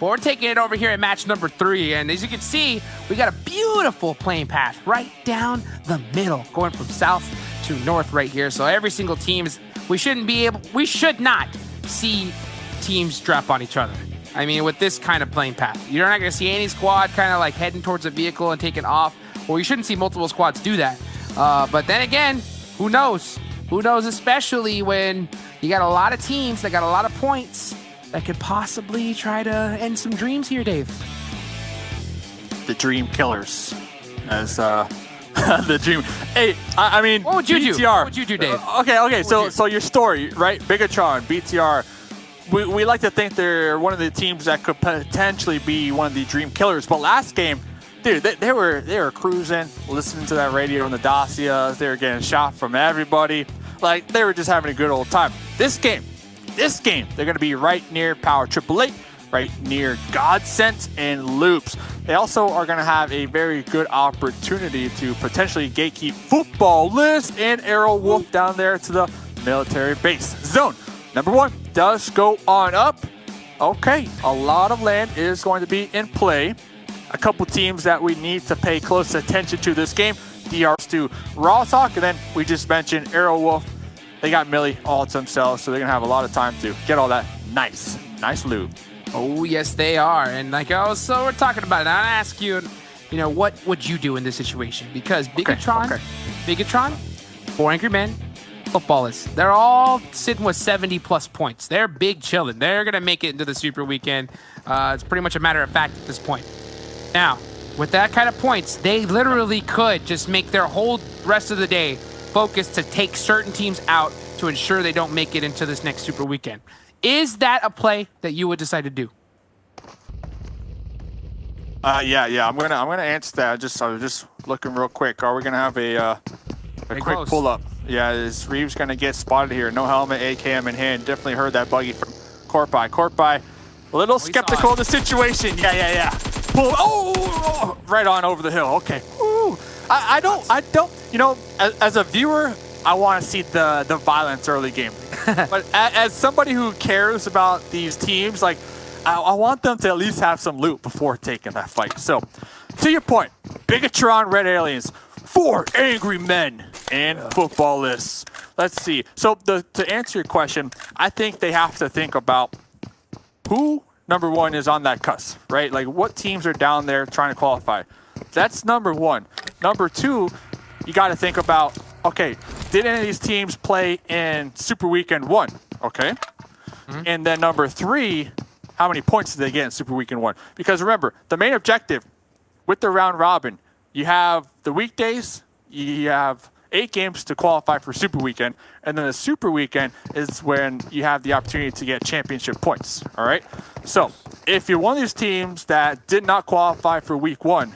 But we're taking it over here at match number 3. And as you can see, we got a beautiful playing path right down the middle, going from south to north right here. So every single team is, we should not see teams drop on each other. I mean, with this kind of playing path, you're not going to see any squad kind of like heading towards a vehicle and taking off. Well, you shouldn't see multiple squads do that. But then again, who knows? Who knows, especially when you got a lot of teams that got a lot of points that could possibly try to end some dreams here, Dave. The dream killers. As the dream. Hey, I mean, what would you BTR. do? What would you do, Dave? Okay. So your story, right? Bigetron, BTR. We like to think they're one of the teams that could potentially be one of the dream killers. But last game, dude, they were cruising, listening to that radio and the dossiers. They were getting shot from everybody. Like, they were just having a good old time. This game, they're going to be right near Power888, right near Godsent and Loops. They also are going to have a very good opportunity to potentially gatekeep Futbolist and Aerowlf down there to the military base. Zone number 1 does go on up. Okay, a lot of land is going to be in play. A couple teams that we need to pay close attention to this game. DRs to Raw Talk, and then we just mentioned Aerowlf. They got Millie all to themselves, so they're gonna have a lot of time to get all that nice loot. Oh yes, they are. And like, oh, so we're talking about it. I ask you, what would you do in this situation? Because Bigetron, 4 Angry Men, Futbolist, they're all sitting with 70+ points. They're big chilling. They're gonna make it into the Super Weekend. It's pretty much a matter of fact at this point. Now, with that kind of points, they literally could just make their whole rest of the day focused to take certain teams out to ensure they don't make it into this next Super Weekend. Is that a play that you would decide to do? Yeah. I'm gonna answer that. I was just looking real quick. Are we gonna have a quick pull up? Yeah, is Reeves gonna get spotted here? No helmet, AKM in hand. Definitely heard that buggy from Corpi. Corpi, a little skeptical of the situation. Yeah. Pull. Oh, right on over the hill. Okay. Ooh. I don't. As a viewer, I want to see the violence early game. But as somebody who cares about these teams, like, I want them to at least have some loot before taking that fight. So, to your point, Bigetron Red Aliens, 4 Angry Men, and Futbolists. Let's see. So, to answer your question, I think they have to think about who, number 1, is on that cusp, right? Like, what teams are down there trying to qualify? That's number 1. Number 2, you got to think about, okay, did any of these teams play in Super Weekend 1? Okay. And then number 3, how many points did they get in Super Weekend 1? Because remember, the main objective with the round robin, you have the weekdays, you have 8 games to qualify for Super Weekend, and then the Super Weekend is when you have the opportunity to get championship points, all right? So if you're one of these teams that did not qualify for Week 1,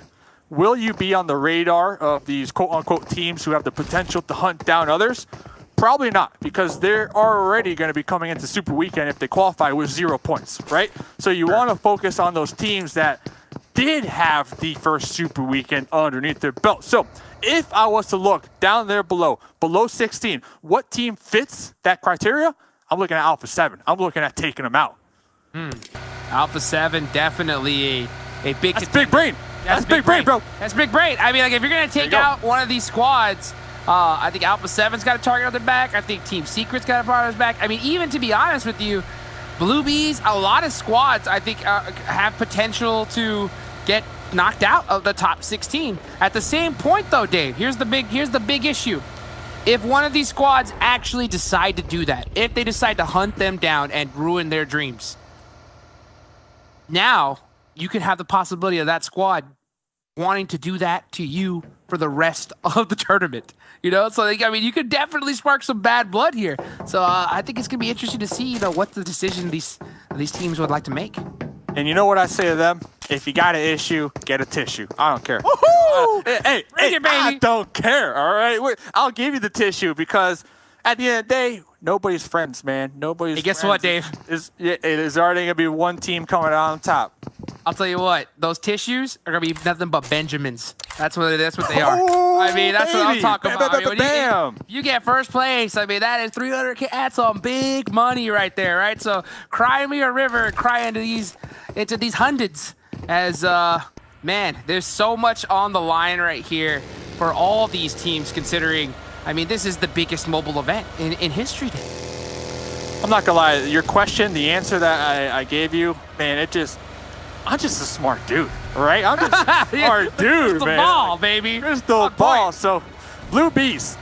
will you be on the radar of these quote-unquote teams who have the potential to hunt down others? Probably not, because they're already going to be coming into Super Weekend if they qualify with 0 points, right? So you want to focus on those teams that did have the first Super Weekend underneath their belt. So if I was to look down there below 16, what team fits that criteria? I'm looking at Alpha 7. I'm looking at taking them out. Alpha 7, definitely a big... That's big brain. That's big brain, bro. That's big brain. I mean, like, if you're going to take out one of these squads, I think Alpha 7's got a target on their back. I think Team Secret's got a target on his back. I mean, even to be honest with you, Blue Bees, a lot of squads, I think, have potential to get knocked out of the top 16. At the same point, though, Dave, here's the big issue. If one of these squads actually decide to do that, if they decide to hunt them down and ruin their dreams, now you could have the possibility of that squad wanting to do that to you for the rest of the tournament. So I mean, you could definitely spark some bad blood here. So I think it's gonna be interesting to see, what the decision these teams would like to make. And you know what I say to them? If you got an issue, get a tissue. I don't care. Hey, I don't care. All right, I'll give you the tissue because at the end of the day, nobody's friends, man. Nobody's. Hey, guess friends. what, Dave? It is already gonna be one team coming out on top. I'll tell you what, those tissues are gonna be nothing but Benjamins. That's what they are. I mean, that's what I'm talking about. I mean, Bam! You get first place. I mean, that is 300K. That's some big money right there, right? So cry me a river, cry into these into these hundreds as, man, there's so much on the line right here for all these teams considering, I mean, this is the biggest mobile event in history, Dave. I'm not gonna lie, your question, the answer that I gave you, man, I'm just a smart dude, right? I'm just a smart dude, Crystal man. ball, baby. Crystal ball. So, Blue Bees.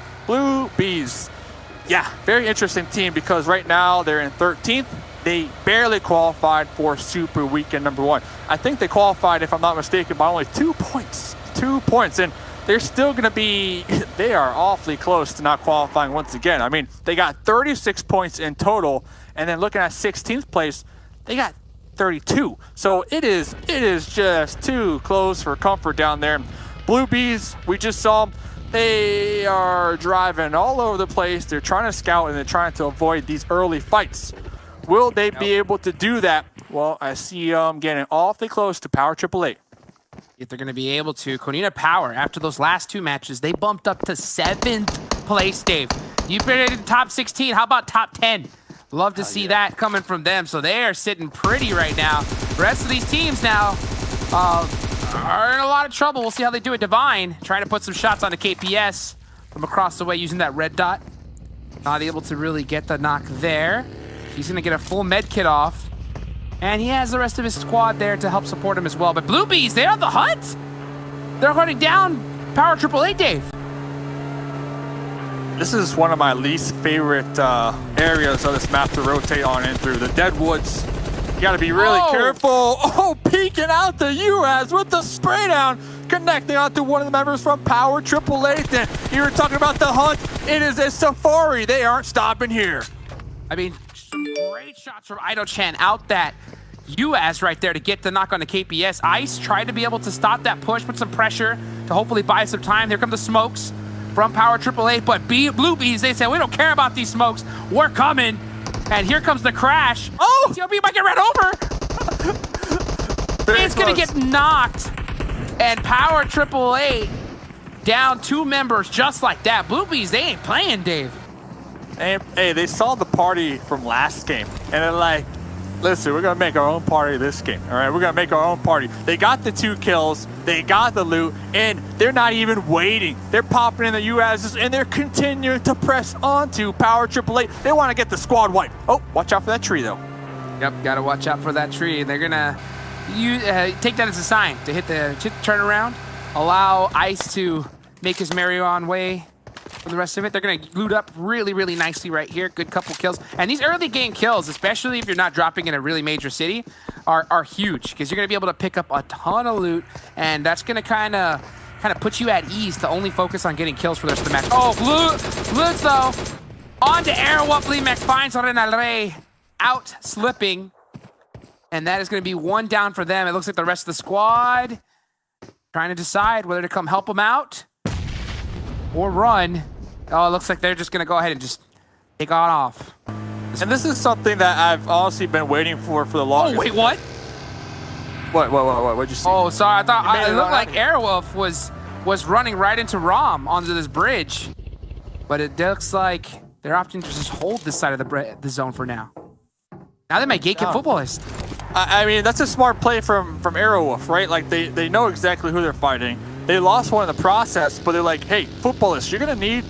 Yeah, very interesting team because right now they're in 13th. They barely qualified for Super Weekend number 1. I think they qualified, if I'm not mistaken, by only 2 points. 2 points. And they're still going to be, they are awfully close to not qualifying once again. I mean, they got 36 points in total. And then looking at 16th place, they got 32. So it is just too close for comfort down there. Blue Bees, we just saw them. They are driving all over the place. They're trying to scout and they're trying to avoid these early fights. Will they be able to do that? Well, I see them getting awfully close to Power888. If they're going to be able to, Konina Power, after those last 2 matches, they bumped up to 7th place, Dave. You've been in the top 16. How about top 10? Love to see that coming from them. So they are sitting pretty right now. The rest of these teams now are in a lot of trouble. We'll see how they do it. Divine trying to put some shots onto KPS from across the way using that red dot. Not able to really get the knock there. He's going to get a full med kit off. And he has the rest of his squad there to help support him as well. But Blue Bees, they're on the hunt. They're hunting down Power888, Dave. This is one of my least favorite areas of this map to rotate on in through. The dead woods. You gotta be really careful. Oh, peeking out the US with the spray down, connecting onto one of the members from Power888. Then you were talking about the hunt. It is a safari. They aren't stopping here. I mean, some great shots from Idochan out that US right there to get the knock on the KPS. Ice tried to be able to stop that push, put some pressure to hopefully buy some time. Here come the smokes from Power888, but Blue Bees, they said, we don't care about these smokes. We're coming. And here comes the crash. Oh! TLB might get ran over. It's going to get knocked. And Power888 down 2 members just like that. Blue Bees, they ain't playing, Dave. And, hey, they saw the party from last game. And they're like, listen, we're going to make our own party this game. All right, we're going to make our own party. They got the 2 kills. They got the loot. And they're not even waiting. They're popping in the USs, and they're continuing to press on to Power888. They want to get the squad wipe. Oh, watch out for that tree, though. Yep, got to watch out for that tree. They're going to take that as a sign to hit the turnaround, allow Ice to make his merry-on way for the rest of it. They're going to loot up really, really nicely right here. Good couple kills. And these early game kills, especially if you're not dropping in a really major city, are huge because you're going to be able to pick up a ton of loot, and that's going to kind of put you at ease to only focus on getting kills for the rest of the match. Oh, Blues, though, on to Aerowlf Limax, finds Renalre out slipping, and that is going to be 1 down for them. It looks like the rest of the squad trying to decide whether to come help them out or run. Oh, it looks like they're just going to go ahead and just take on off. And this is something that I've honestly been waiting for the longest. Oh, wait, what? What'd you see? Oh, sorry. I thought it looked like Aerowlf was running right into Rom onto this bridge. But it looks like they're opting to just hold this side of the zone for now. Now they might gatekeep Futbolist. I mean, that's a smart play from Aerowlf, right? Like, they know exactly who they're fighting. They lost one in the process, but they're like, hey, Futbolist, you're going to need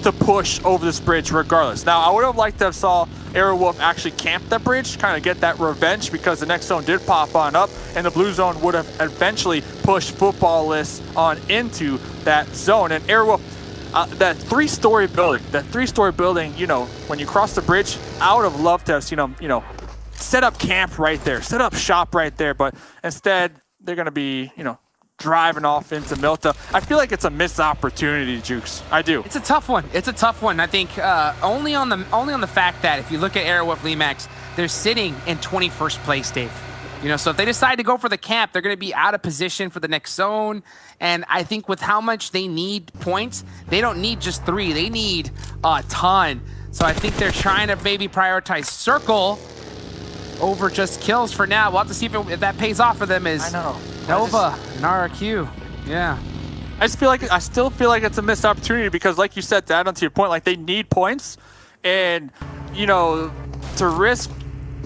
to push over this bridge regardless. Now, I would have liked to have saw Aerowlf actually camp that bridge, kind of get that revenge, because the next zone did pop on up, and the blue zone would have eventually pushed Futbolist on into that zone. And Aerowlf, that three-story building, you know, when you cross the bridge, I would have loved to have seen them, you know, set up camp right there, set up shop right there, but instead, they're going to be, you know, driving off into Milta. I feel like it's a missed opportunity, Jukes. I do. It's a tough one. It's a tough one. I think only on the fact that if you look at Aerowlf Limax, they're sitting in 21st place, Dave. You know, so if they decide to go for the camp, they're going to be out of position for the next zone. And I think with how much they need points, they don't need just 3. They need a ton. So I think they're trying to maybe prioritize Circle over just kills for now. We'll have to see if that pays off for them. Is Nova and RRQ. Yeah. I still feel like it's a missed opportunity because, like you said, to add on to your point, like they need points, and you know, to risk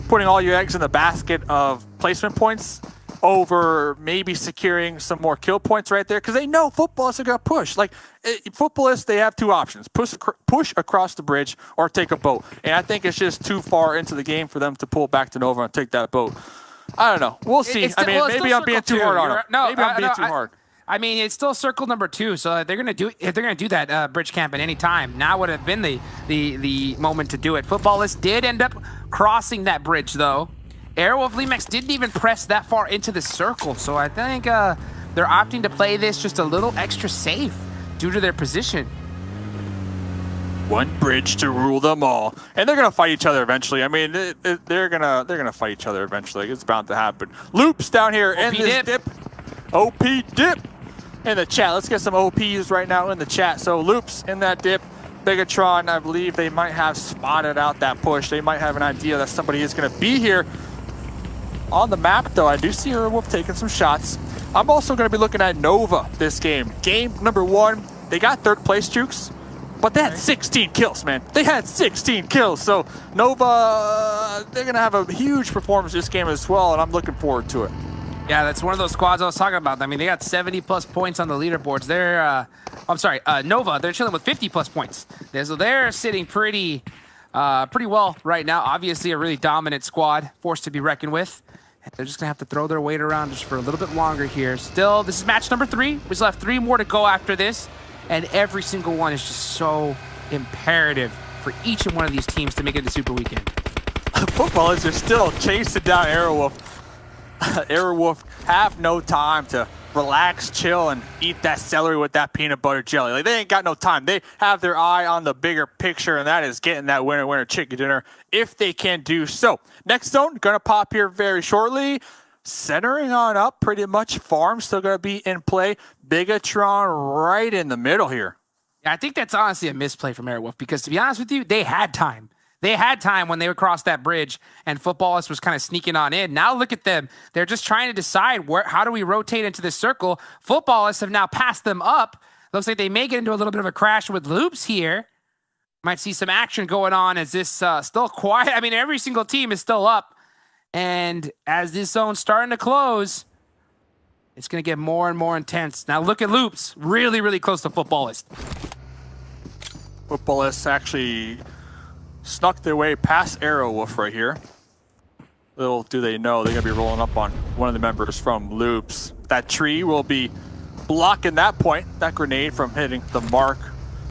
putting all your eggs in the basket of placement points over maybe securing some more kill points right there, because they know Futbolists are going to push. Like, Futbolists, they have two options: push across the bridge or take a boat. And I think it's just too far into the game for them to pull back to Nova and take that boat. I don't know. We'll see. Maybe I'm being too hard on them. Maybe I'm being too hard. I mean, it's still circle number 2, so if they're gonna do that bridge camp at any time, now would have been the moment to do it. Futbolist did end up crossing that bridge though. Aerowlf Limax didn't even press that far into the circle, so I think they're opting to play this just a little extra safe due to their position. One bridge to rule them all, and they're gonna fight each other eventually. I mean, they're gonna fight each other eventually. It's bound to happen. Loops down here in this dip. OP dip in the chat. Let's get some OPs right now in the chat. So Loops in that dip. Bigetron, I believe they might have spotted out that push. They might have an idea that somebody is gonna be here. On the map, though, I do see Aerowlf taking some shots. I'm also going to be looking at Nova this game. Game number 1, they got 3rd place jukes, but they had 16 kills, man. They had 16 kills. So Nova, they're going to have a huge performance this game as well, and I'm looking forward to it. Yeah, that's one of those squads I was talking about. I mean, they got 70+ points on the leaderboards. They're, Nova, they're chilling with 50+ points. So they're sitting pretty well right now. Obviously, a really dominant squad, force to be reckoned with. They're just going to have to throw their weight around just for a little bit longer here. Still, this is match number 3. We still have 3 more to go after this. And every single one is just so imperative for each and one of these teams to make it to Super Weekend. Futbolists are still chasing down Aerowlf. Aerowlf have no time to relax, chill, and eat that celery with that peanut butter jelly. Like, they ain't got no time. They have their eye on the bigger picture, and that is getting that winner chicken dinner if they can do so. Next zone, gonna pop here very shortly. Centering on up, pretty much. Farm still gonna be in play. Bigetron right in the middle here. Yeah, I think that's honestly a misplay from Aerowlf, because to be honest with you, they had time. They had time when they would cross that bridge and Futbolist was kind of sneaking on in. Now look at them. They're just trying to decide how do we rotate into this circle. Futbolists have now passed them up. Looks like they may get into a little bit of a crash with Loops here. Might see some action going on as this still quiet. I mean, every single team is still up. And as this zone's starting to close, it's going to get more and more intense. Now look at Loops. Really, really close to Futbolist. Futbolists actually snuck their way past Aerowlf right here. Little do they know, they're going to be rolling up on one of the members from Loops. That tree will be blocking that point, that grenade from hitting the mark.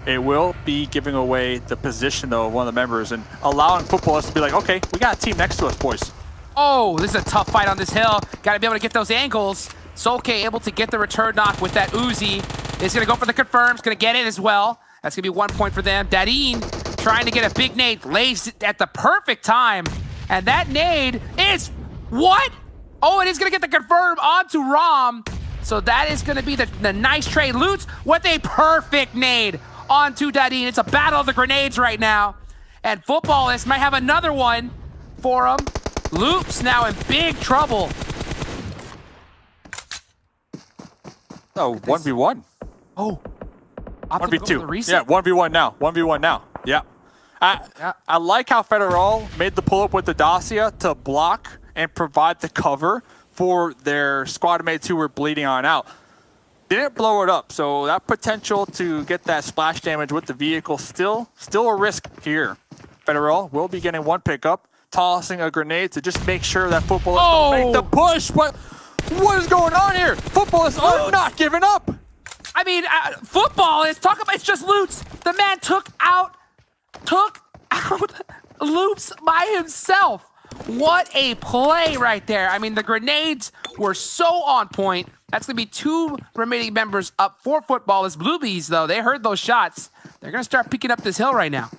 It will be giving away the position, though, of one of the members and allowing Futbolists to be like, okay, we got a team next to us, boys. Oh, this is a tough fight on this hill. Got to be able to get those angles. Solke able to get the return knock with that Uzi. Is going to go for the confirms, going to get it as well. That's going to be 1 point for them. Dadine trying to get a big nade, lays it at the perfect time. And that nade is, what? Oh, it is going to get the confirm onto Rom. So that is going to be the nice trade. Loots with a perfect nade onto Dadine. It's a battle of the grenades right now. And Futbolist might have another one for him. Loops now in big trouble. Oh, 1v1. Oh. 1v2. Yeah, 1v1 now. 1v1 now. Yeah. I like how Federal made the pull-up with the Dacia to block and provide the cover for their squad mates who were bleeding on out. Didn't blow it up, so that potential to get that splash damage with the vehicle still a risk here. Federal will be getting one pickup, tossing a grenade to just make sure that Futbolists don't make the push. What is going on here? Futbolists are not giving up. I mean, Futbolists, talk about, it's just Loots. The man took out Loops by himself. What a play right there. I mean, the grenades were so on point. That's going to be 2 remaining members up for Futbolists. Bluebees, though, they heard those shots. They're going to start picking up this hill right now.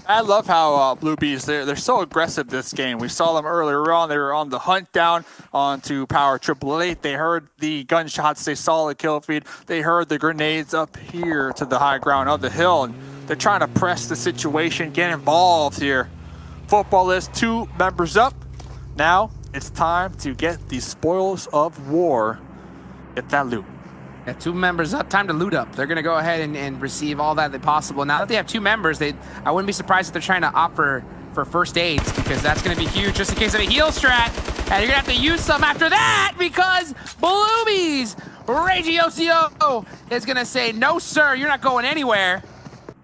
I love how Bluebees, they're so aggressive this game. We saw them earlier on. They were on the hunt down onto Power888. They heard the gunshots. They saw the kill feed. They heard the grenades up here to the high ground of the hill. And they're trying to press the situation, get involved here. Futbolist, 2 members up. Now it's time to get the spoils of war. Get that loot. Yeah, 2 members up, time to loot up. They're going to go ahead and receive all that possible. Now that they have 2 members, I wouldn't be surprised if they're trying to opt for for first aids because that's going to be huge just in case of a heal strat. And you're going to have to use some after that because Bluebees Regiocio is going to say, no, sir, you're not going anywhere.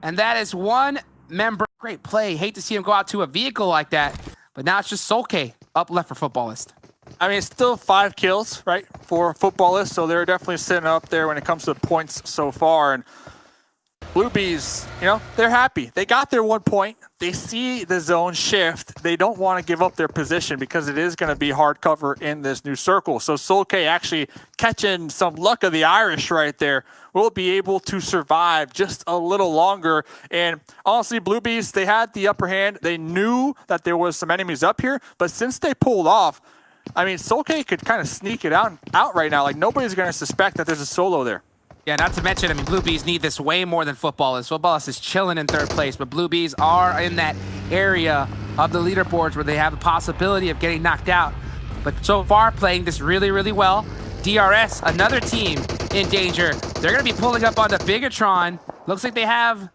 And that is one member. Great play. Hate to see him go out to a vehicle like that. But now it's just Solke up left for Futbolist. I mean, it's still 5 kills, right, for Futbolist. So they're definitely sitting up there when it comes to points so far. And Bluebees, you know, they're happy. They got their 1 point. They see the zone shift. They don't want to give up their position because it is going to be hard cover in this new circle. So Solke actually catching some luck of the Irish right there will be able to survive just a little longer. And honestly, Bluebees, they had the upper hand. They knew that there was some enemies up here, but since they pulled off, I mean, Solke could kind of sneak it out right now. Like, nobody's going to suspect that there's a solo there. Yeah, not to mention, I mean, Bluebees need this way more than Futbolist. Futbolist is chilling in 3rd place, but Bluebees are in that area of the leaderboards where they have the possibility of getting knocked out. But so far, playing this really, really well. DRS, another team in danger. They're going to be pulling up onto Bigetron. Looks like they have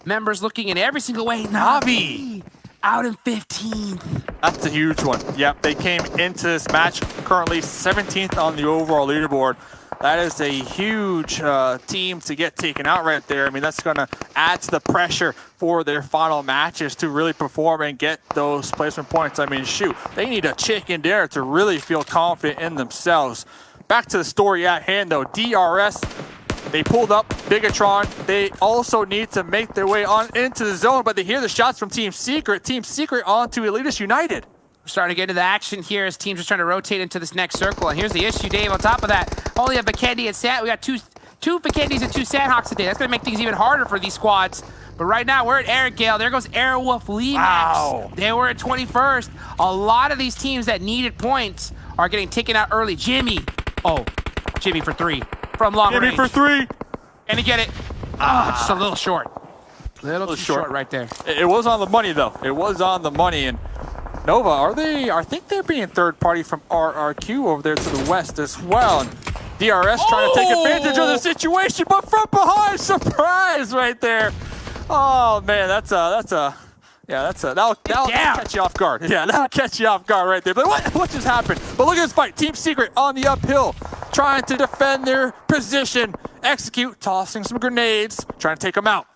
members looking in every single way. Navi out in 15th. That's a huge one. Yep, they came into this match currently 17th on the overall leaderboard. That is a huge team to get taken out right there. I mean, that's going to add to the pressure for their final matches to really perform and get those placement points. I mean, shoot, they need a chicken dinner to really feel confident in themselves. Back to the story at hand, though. DRS, they pulled up Bigetron. They also need to make their way on into the zone, but they hear the shots from Team Secret. Team Secret onto Elitist United. We're starting to get into the action here as teams are trying to rotate into this next circle. And here's the issue, Dave. On top of that, only a Vikendi and Sand. We got two Vikendis and 2 Sandhawks today. That's going to make things even harder for these squads. But right now, we're at Aerogale. There goes Aerowlf Limax. Wow. They were at 21st. A lot of these teams that needed points are getting taken out early. Jimmy. Oh, Jimmy for 3 from long range. Jimmy for 3. And to get it. Just a little short. Little too short right there. It was on the money, though. It was on the money. And Nova, I think they're being third party from RRQ over there to the west as well. And DRS trying to take advantage of the situation, but from behind, surprise right there. Oh man, that'll catch you off guard. Yeah, that'll catch you off guard right there. But what just happened? But look at this fight. Team Secret on the uphill, trying to defend their position, execute, tossing some grenades, trying to take them out.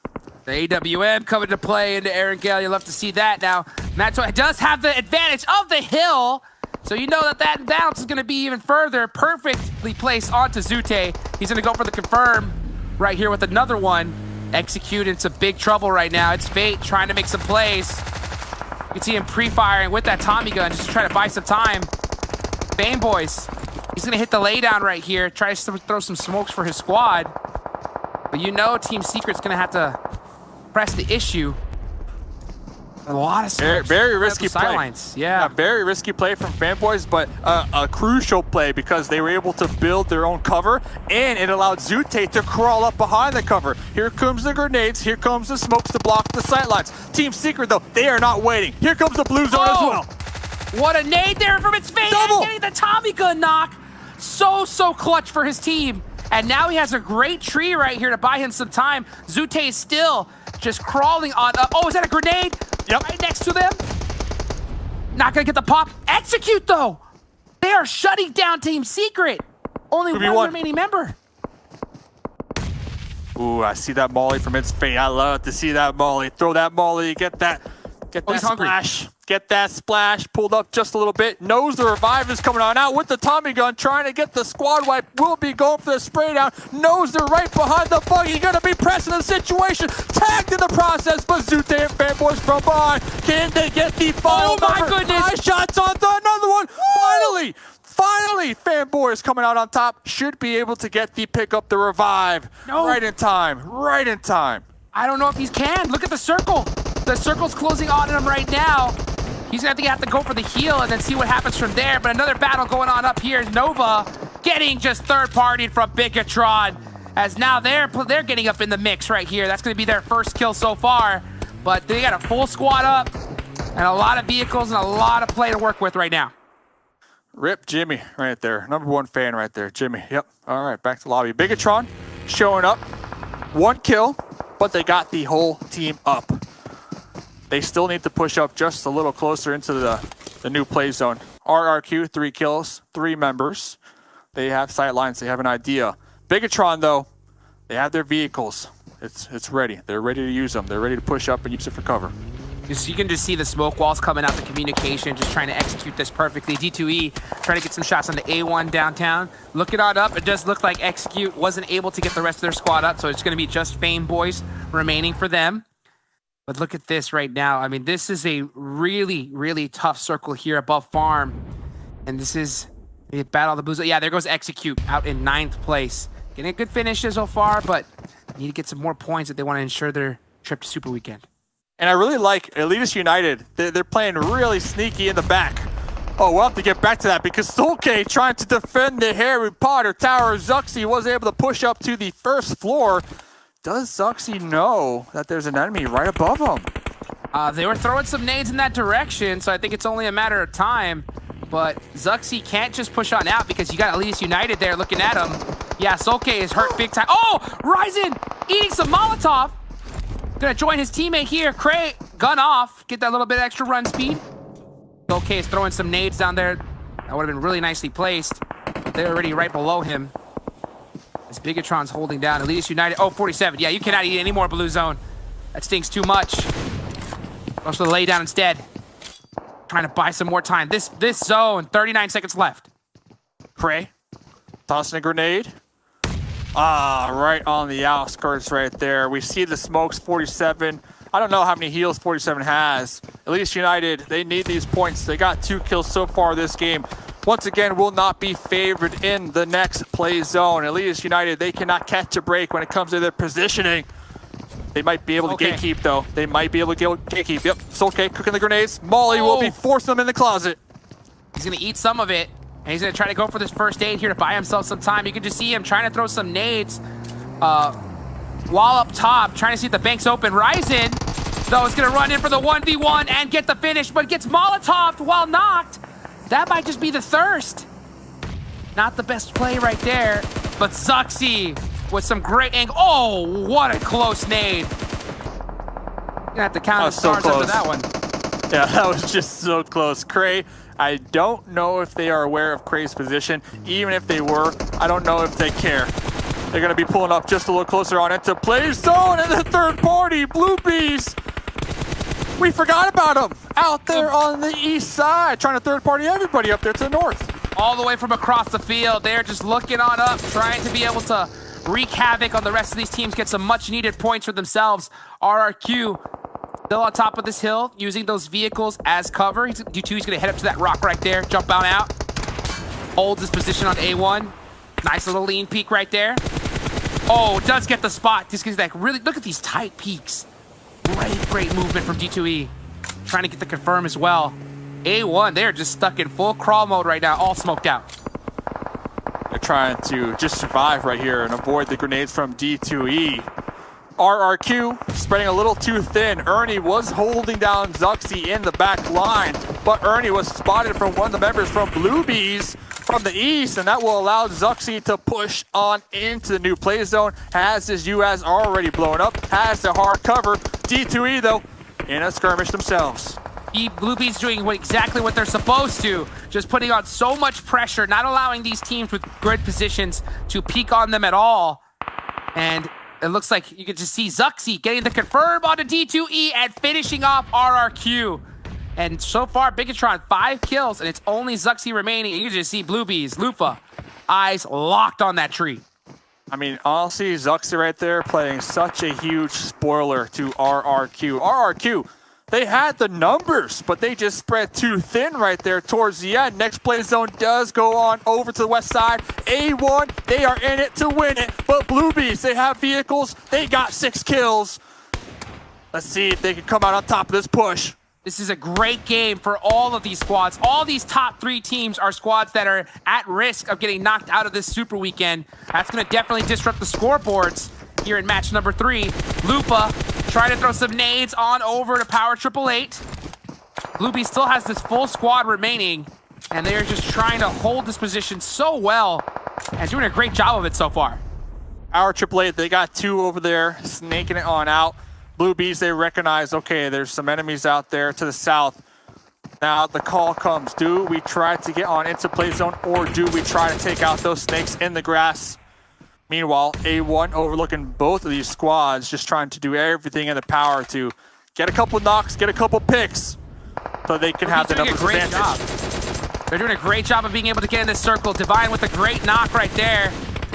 The AWM coming to play into Aaron Gale. You'll love to see that now. Matto does have the advantage of the hill, so you know that bounce is going to be even further. Perfectly placed onto Zute. He's going to go for the confirm right here with another one. Execute into big trouble right now. It's Fate trying to make some plays. You can see him pre-firing with that Tommy gun, just trying to buy some time. Bane Boys, he's going to hit the laydown right here. Try to throw some smokes for his squad. But you know Team Secret's going to have to press the issue. A lot of very risky play. Sidelines. Yeah, very risky play from Fanboys, but a crucial play because they were able to build their own cover, and it allowed Zute to crawl up behind the cover. Here comes the grenades. Here comes the smokes to block the sightlines. Team Secret, though, they are not waiting. Here comes the blue zone as well. What a nade there from its face. Double. Getting the Tommy gun knock. So clutch for his team. And now he has a great tree right here to buy him some time. Zute is still just crawling on up. Oh, is that a grenade? Yep. Right next to them. Not gonna get the pop. Execute, though. They are shutting down Team Secret. Only one remaining member. Ooh, I see that molly from its fate. I love to see that molly. Throw that molly, get that splash. Get that splash, pulled up just a little bit. Knows the revive is coming on out with the Tommy gun, trying to get the squad wipe. Will be going for the spray down. Knows they're right behind the buggy. Gonna be pressing the situation. Tagged in the process, but Zute and Fanboys from behind. Can they get the final Oh my number? goodness! High shots on another one. Finally, Fanboys coming out on top. Should be able to get the pick up the revive. No. Right in time. I don't know if he can. Look at the circle. The circle's closing on him right now. He's gonna have to go for the heal and then see what happens from there. But another battle going on up here. Nova getting just third-partied from Bigetron, as now they're getting up in the mix right here. That's gonna be their first kill so far. But they got a full squad up and a lot of vehicles and a lot of play to work with right now. Rip Jimmy right there. #1 fan right there. Jimmy. Yep. All right, back to lobby. Bigetron showing up. 1 kill, but they got the whole team up. they still need to push up just a little closer into the new play zone. RRQ, 3 kills, 3 members. They have sight lines, they have an idea. Bigetron, though, they have their vehicles. It's ready. They're ready to use them. They're ready to push up and use it for cover. You can just see the smoke walls coming out, the communication, just trying to execute this perfectly. D2E trying to get some shots on the A1 downtown. Looking on up, it does look like Execute wasn't able to get the rest of their squad up, so it's going to be just Fame Boys remaining for them. But look at this right now. I mean, this is a really, really tough circle here above Farm. And this is a battle of the Blues. Yeah, there goes Execute out in 9th place. Getting a good finish so far, but need to get some more points if they want to ensure their trip to Super Weekend. And I really like Elitist United. They're playing really sneaky in the back. Oh, we'll have to get back to that because Solke trying to defend the Harry Potter Tower. Zuxxy was able to push up to the 1st floor. Does Zuxxy know that there's an enemy right above him? They were throwing some nades in that direction, so I think it's only a matter of time. But Zuxxy can't just push on out because you got Elitist United there looking at him. Yeah, Solke is hurt big time. Oh, Ryzen eating some Molotov. Gonna join his teammate here. Cray, gun off. Get that little bit extra run speed. Solke is throwing some nades down there. That would have been really nicely placed. But they're already right below him. As Bigetron's holding down. Elitist United. Oh, 47. Yeah, you cannot eat any more blue zone. That stinks too much. Goes to the lay down instead. Trying to buy some more time. This zone, 39 seconds left. Cray, tossing a grenade. Right on the outskirts right there. We see the smokes, 47. I don't know how many heals 47 has. Elitist United, they need these points. They got 2 kills so far this game. Once again, will not be favored in the next play zone. Elitist United, they cannot catch a break when it comes to their positioning. They might be able to gatekeep, though. They might be able to gatekeep. Yep, Solke cooking the grenades. Molly will be forcing them in the closet. He's going to eat some of it. And he's going to try to go for this first aid here to buy himself some time. You can just see him trying to throw some nades while up top, trying to see if the bank's open. Ryzen, though, is going to run in for the 1v1 and get the finish, but gets Molotoved while knocked. That might just be the thirst. Not the best play right there, but Zuxxy with some great angle. Oh, what a close nade. You're going to have to count the stars after that one. Yeah, that was just so close. Cray, I don't know if they are aware of Cray's position. Even if they were, I don't know if they care. They're going to be pulling up just a little closer on into play zone and the 3rd party, Blue Bees. We forgot about them out there on the east side, trying to 3rd party everybody up there to the north. All the way from across the field, they're just looking on up, trying to be able to wreak havoc on the rest of these teams, get some much needed points for themselves. RRQ still on top of this hill, using those vehicles as cover. D2, he's going to head up to that rock right there, jump on out. Holds his position on A1. Nice little lean peek right there. Oh, does get the spot. Just because like really, look at these tight peaks. Great movement from D2E. Trying to get the confirm as well. A1, they're just stuck in full crawl mode right now, all smoked out. They're trying to just survive right here and avoid the grenades from D2E. RRQ spreading a little too thin. Ernie was holding down Zuxxy in the back line, but Ernie was spotted from one of the members from Blue Bees from the east, and that will allow Zuxxy to push on into the new play zone. Has his UAS already blown up, has the hard cover. D2E, though, in a skirmish themselves. Blue Bees doing exactly what they're supposed to, just putting on so much pressure, not allowing these teams with good positions to peek on them at all. And it looks like you can just see Zuxxy getting the confirm onto D2E and finishing off RRQ. And so far, Bigetron, 5 kills, and it's only Zuxxy remaining. You can just see Blue Bees, Lufa, eyes locked on that tree. I mean, honestly, Zuxxy right there playing such a huge spoiler to RRQ. RRQ, they had the numbers, but they just spread too thin right there towards the end. Next play zone does go on over to the west side. A1, they are in it to win it, but Blue Bees, they have vehicles. They got 6 kills. Let's see if they can come out on top of this push. This is a great game for all of these squads. All these top 3 teams are squads that are at risk of getting knocked out of this Super Weekend. That's going to definitely disrupt the scoreboards here in match number 3. Lupa trying to throw some nades on over to Power888. Bluebee still has this full squad remaining, and they're just trying to hold this position so well and doing a great job of it so far. Our AAA, they got 2 over there, snaking it on out. Blue Bees, they recognize, okay, there's some enemies out there to the south. Now the call comes. Do we try to get on into play zone, or do we try to take out those snakes in the grass? Meanwhile, A1 overlooking both of these squads, just trying to do everything in the power to get a couple knocks, get a couple picks, so they can have the numbers advantage. They're doing a great job of being able to get in this circle. Divine with a great knock right there.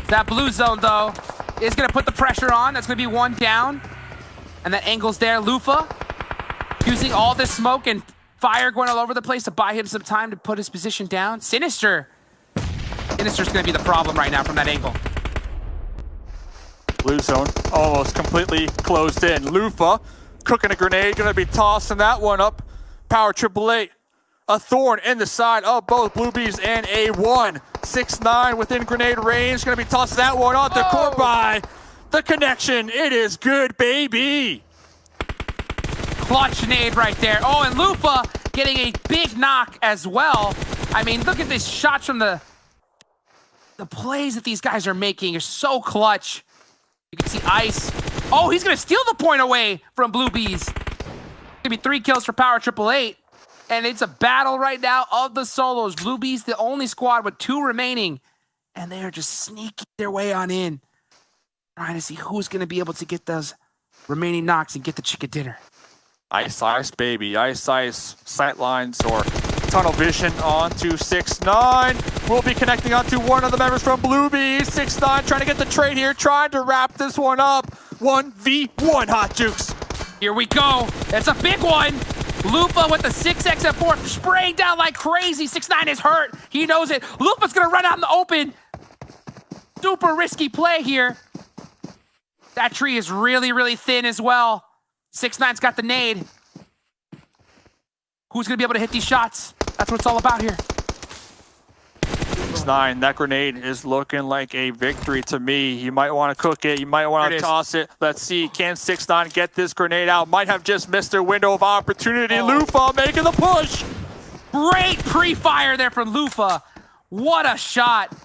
That blue zone, though, is going to put the pressure on. That's going to be one down. And that angle's there. Lufa using all this smoke and fire going all over the place to buy him some time to put his position down. Sinister's going to be the problem right now from that angle. Blue zone almost completely closed in. Lufa cooking a grenade, going to be tossing that one up. Power888, a thorn in the side of both Blue Bees and A1. 6'9" within grenade range, going to be tossing that one off the court by the connection. It is good, baby. Clutch nade right there. Oh, and Lufa getting a big knock as well. I mean, look at these shots from the plays that these guys are making are so clutch. You can see Ice. Oh, he's going to steal the point away from Blue Bees. Gonna be 3 kills for Power888. And it's a battle right now of the solos. Blue Bees, the only squad with 2 remaining. And they are just sneaking their way on in. Trying to see who's going to be able to get those remaining knocks and get the chicken dinner. Ice, baby. Ice, sight lines or tunnel vision onto 6'9". We'll be connecting onto one of the members from Blue Bees. 6'9", trying to get the trade here, trying to wrap this one up. 1v1 Hot Jukes. Here we go. It's a big one. Lufa with the 6x at 4, spraying down like crazy. 6'9" is hurt. He knows it. Lufa's going to run out in the open. Super risky play here. That tree is really, really thin as well. 6'9's got the nade. Who's going to be able to hit these shots? That's what it's all about here. 6'9", that grenade is looking like a victory to me. You might want to cook it. You might want to toss it. Let's see. Can 6'9 get this grenade out? Might have just missed their window of opportunity. Lufa making the push. Great pre-fire there from Lufa. What a shot.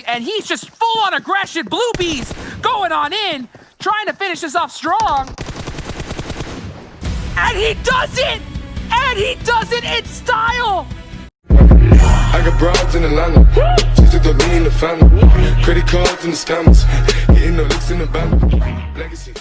And he's just full on aggression. Blue Bees going on in, trying to finish this off strong. And he does it! And he does it in style! I got broads in Atlanta, just took the lean in the family. Credit cards and the scammers, getting no licks in the bank. Legacy.